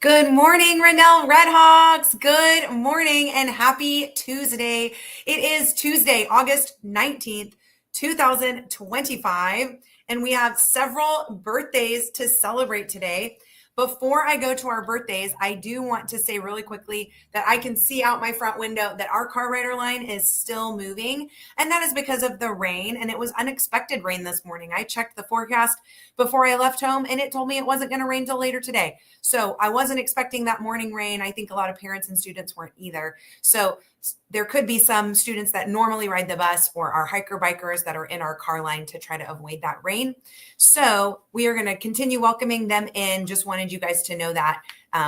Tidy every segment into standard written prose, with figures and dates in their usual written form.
Good morning, Rennell Redhawks. Good morning and happy Tuesday. It is Tuesday, August 19th, 2025, and we have several birthdays to celebrate today. Before I go to our birthdays, I do want to say really quickly that I can see out my front window that our car rider line is still moving, and that is because of the rain, and it was unexpected rain this morning. I checked the forecast before I left home, and it told me it wasn't going to rain till later today. So I wasn't expecting that morning rain. I think a lot of parents and students weren't either. So there could be some students that normally ride the bus or our hiker bikers that are in our car line to try to avoid that rain. So we are going to continue welcoming them in. Just wanted you guys to know that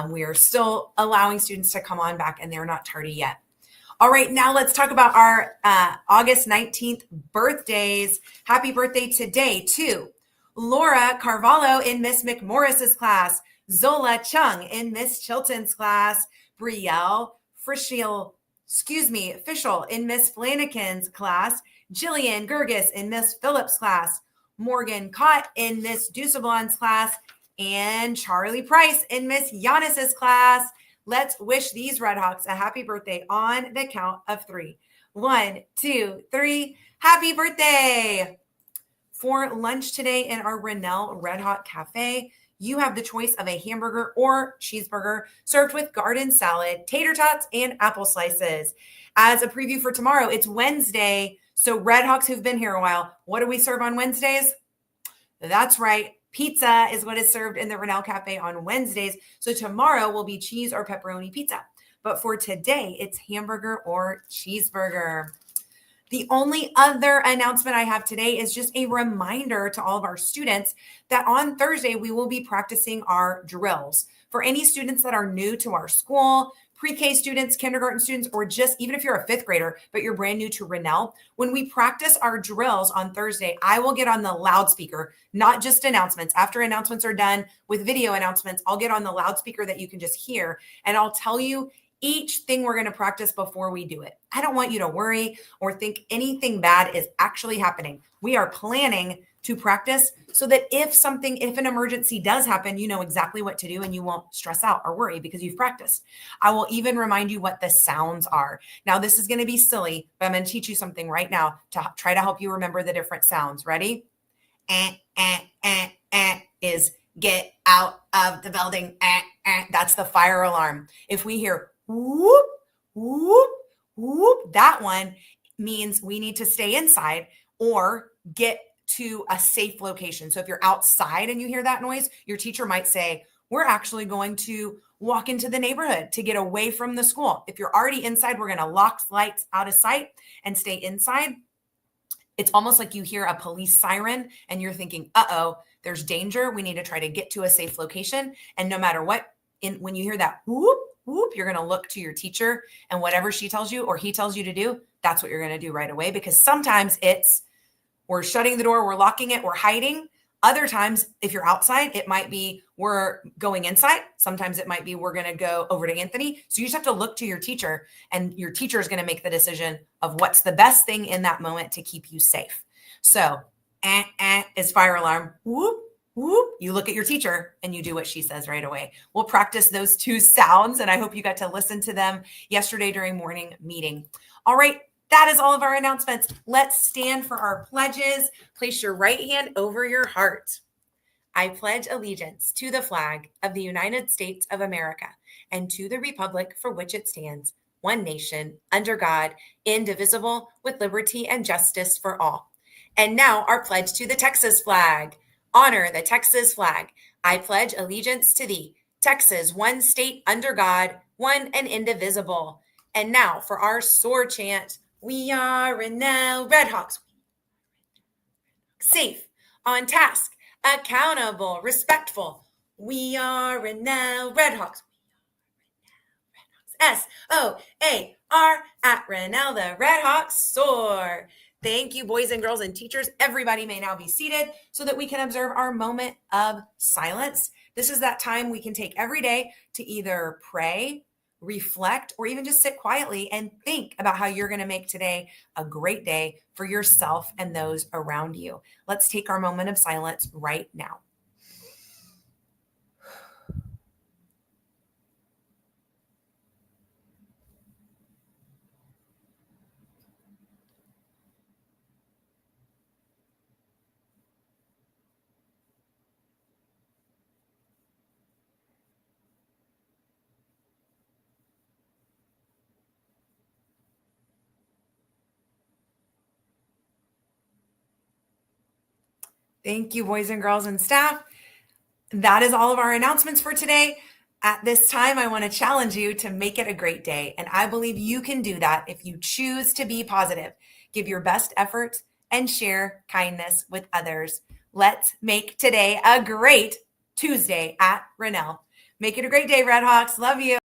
we are still allowing students to come on back and they're not tardy yet. All right, now let's talk about our August 19th birthdays. Happy birthday today to Laura Carvalho in Miss McMorris's class, Zola Chung in Miss Chilton's class, Brielle Fischel in Miss Flanagan's class, Jillian Gergis in Miss Phillips' class, Morgan Cott in Miss Dusabon's class, and Charlie Price in Miss Giannis's class. Let's wish these Redhawks a happy birthday on the count of three. 1, 2, 3. Happy birthday! For lunch today in our Rennell Red Hot Cafe, you have the choice of a hamburger or cheeseburger served with garden salad, tater tots, and apple slices. As a preview for tomorrow, it's Wednesday. So Redhawks who've been here a while, what do we serve on Wednesdays? That's right. Pizza is what is served in the Rennell Cafe on Wednesdays. So tomorrow will be cheese or pepperoni pizza. But for today, it's hamburger or cheeseburger. The only other announcement I have today is just a reminder to all of our students that on Thursday, we will be practicing our drills. For any students that are new to our school, pre-K students, kindergarten students, or just even if you're a fifth grader, but you're brand new to Rennell, when we practice our drills on Thursday, I will get on the loudspeaker, not just announcements. After announcements are done with video announcements, I'll get on the loudspeaker that you can just hear, and I'll tell you each thing we're going to practice before we do it. I don't want you to worry or think anything bad is actually happening. We are planning to practice so that if an emergency does happen, you know exactly what to do and you won't stress out or worry because you've practiced. I will even remind you what the sounds are. Now, this is going to be silly, but I'm going to teach you something right now to try to help you remember the different sounds. Ready? Is get out of the building. That's the fire alarm. If we hear whoop, whoop, whoop, that one means we need to stay inside or get to a safe location. So if you're outside and you hear that noise, your teacher might say, we're actually going to walk into the neighborhood to get away from the school. If you're already inside, we're going to lock lights out of sight and stay inside. It's almost like you hear a police siren and you're thinking, uh-oh, there's danger. We need to try to get to a safe location. And no matter what, when you hear that whoop, whoop, you're going to look to your teacher and whatever she tells you or he tells you to do, that's what you're going to do right away. Because sometimes it's we're shutting the door, we're locking it, we're hiding. Other times, if you're outside, it might be we're going inside. Sometimes it might be we're going to go over to Anthony. So you just have to look to your teacher and your teacher is going to make the decision of what's the best thing in that moment to keep you safe. So is fire alarm. Whoop, whoop. You look at your teacher and you do what she says right away. We'll practice those two sounds and I hope you got to listen to them yesterday during morning meeting. All right. That is all of our announcements. Let's stand for our pledges. Place your right hand over your heart. I pledge allegiance to the flag of the United States of America and to the republic for which it stands, one nation, under God, indivisible, with liberty and justice for all. And now our pledge to the Texas flag. Honor the Texas flag. I pledge allegiance to thee, Texas, one state under God, one and indivisible. And now for our SOAR chant. We are Rennell Redhawks. Safe, on task, accountable, respectful. We are Rennell Redhawks. SOAR at Rennell the Redhawks soar. Thank you, boys and girls and teachers. Everybody may now be seated so that we can observe our moment of silence. This is that time we can take every day to either pray, reflect, or even just sit quietly and think about how you're going to make today a great day for yourself and those around you. Let's take our moment of silence right now. Thank you, boys and girls and staff. That is all of our announcements for today. At this time, I want to challenge you to make it a great day. And I believe you can do that if you choose to be positive, give your best effort, and share kindness with others. Let's make today a great Tuesday at Rennell. Make it a great day, Redhawks. Love you.